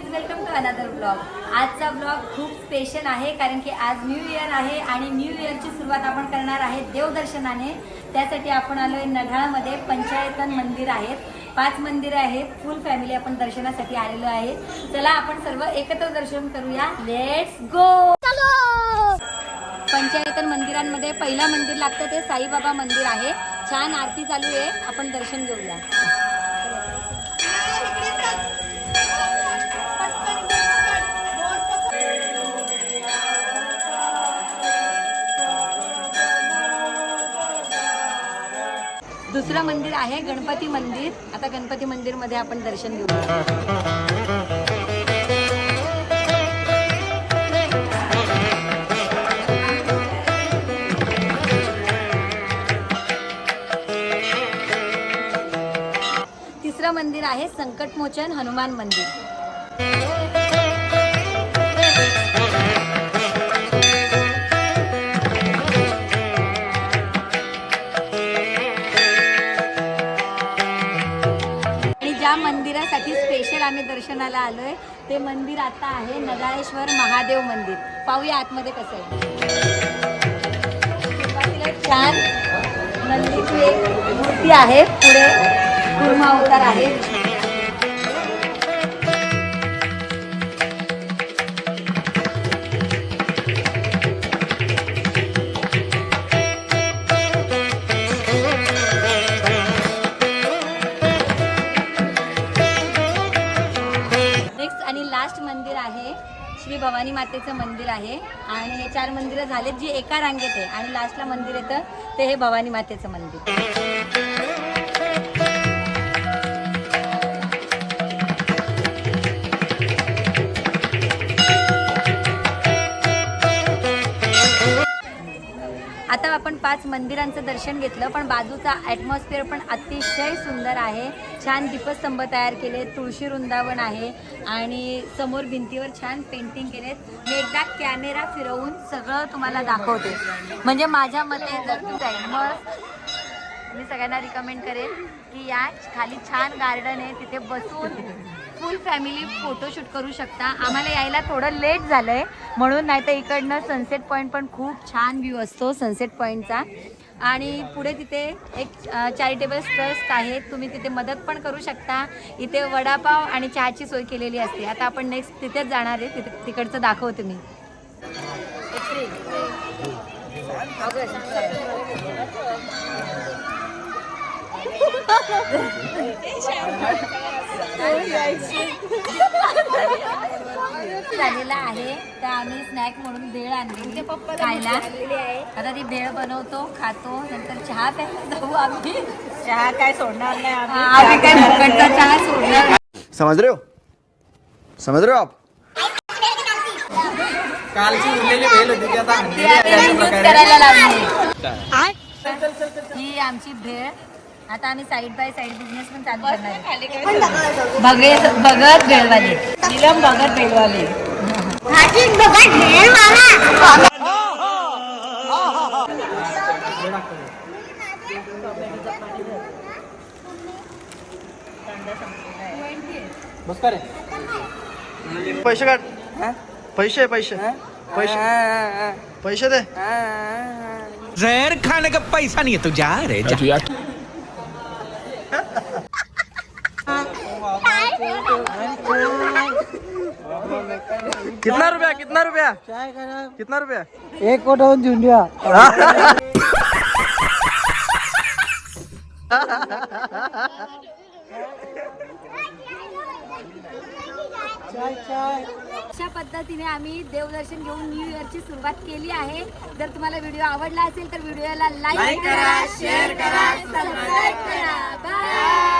Welcome to another blog. आजचा blog खूप special आहे कारण की आज न्यू इयर आहे आणि न्यू इयरची सुरुवात आपण करणार आहे देवदर्शनाने। त्यासाठी आपण आलोय नढाळमध्ये पंचायतन मंदिर आहेत, 5 मंदिरे आहेत, फुल फॅमिली आपण दर्शनासाठी आलेलो आहे। चला आपण सर्व एकत्र दर्शन करूया, लेट्स गो। पंचायतन मंदिरांमध्ये पहिला मंदिर लागतं ते साईबाबा मंदिर आहे। छान आरती चालू आहे, आपण दर्शन घेऊया। दुसरं मंदिर आहे गणपती मंदिर। आता गणपती मंदिर मध्ये आपण दर्शन घेऊ। तिसरं मंदिर आहे संकटमोचन हनुमान मंदिर। मंदिरासाठी स्पेशल आम्ही दर्शनाला आलोय ते मंदिर आता आहे नगाळेश्वर महादेव मंदिर। पाहूया आतमध्ये कसं आहे। सुरुवातीला छान नंदीची एक मूर्ती आहे, पुढे कूर्म अवतार आहे। आणि लास्ट मंदिर आहे श्री भवानी मातेचं मंदिर आहे आणि हे 4 मंदिरं झालेत जी एका रांगेत आहे आणि लास्टला मंदिर येतं ते हे भवानी मातेचं मंदिर। आता आपण 5 मंदिरांचं दर्शन घेतलं, पण बाजूचा ॲटमॉस्फिअर पण अतिशय सुंदर आहे। छान दीपस्तंभ तयार केले, तुळशी वृंदावन आहे आणि समोर भिंतीवर छान पेंटिंग केलेत। मी एकदा कॅमेरा फिरवून सगळं तुम्हाला दाखवते, म्हणजे माझ्या मते जर तू जाईल मग मी सगळ्यांना रिकमेंड करेन की या खाली छान गार्डन आहे, तिथे बसून फुल फॅमिली फोटोशूट करू शकता। आम्हाला यायला थोडं लेट झालं आहे म्हणून, नाही तर इकडनं सनसेट पॉईंट पण खूप छान व्ह्यू असतो सनसेट पॉईंटचा। आणि पुढे तिथे एक चॅरिटेबल ट्रस्ट आहे, तुम्ही तिथे मदत पण करू शकता। इथे वडापाव आणि चहाची सोय केलेली असते। आता आपण नेक्स्ट तिथेच जाणार आहे, तिकडचं दाखवते मी। झालेला आहे तर आम्ही स्नॅक म्हणून भेळ आणली खायला। आता ती भेळ बनवतो, खातो, नंतर चहा प्यायला जाऊ। आम्ही चहा काय सोडणार नाही, आम्ही काय फुकटचा चहा सोडणार। समझ रहे हो आप? कालची उरलेली भेळ होती की आता करायला लागली। ही आमची भेळ। आता आम्ही साईड बाय साईड बिझनेस पण चालू करणार आहे। भगत भेळवाले, नीलम भगत भेळवाले। बस करे पैसे काढ, पैसे पैसे पैसे पैसे दे। जहर खाने का पैसा नहीं है तो जा रे जा। कितना रुपया कितना रुपया? 1 कोटी झुंडिया। अशा पद्धतीने आम्ही देवदर्शन घेऊन न्यू इयरची सुरुवात केली आहे। जर तुम्हाला व्हिडिओ आवडला असेल तर व्हिडिओला लाईक करा, शेअर करा, सबस्क्राइब करा। बाय।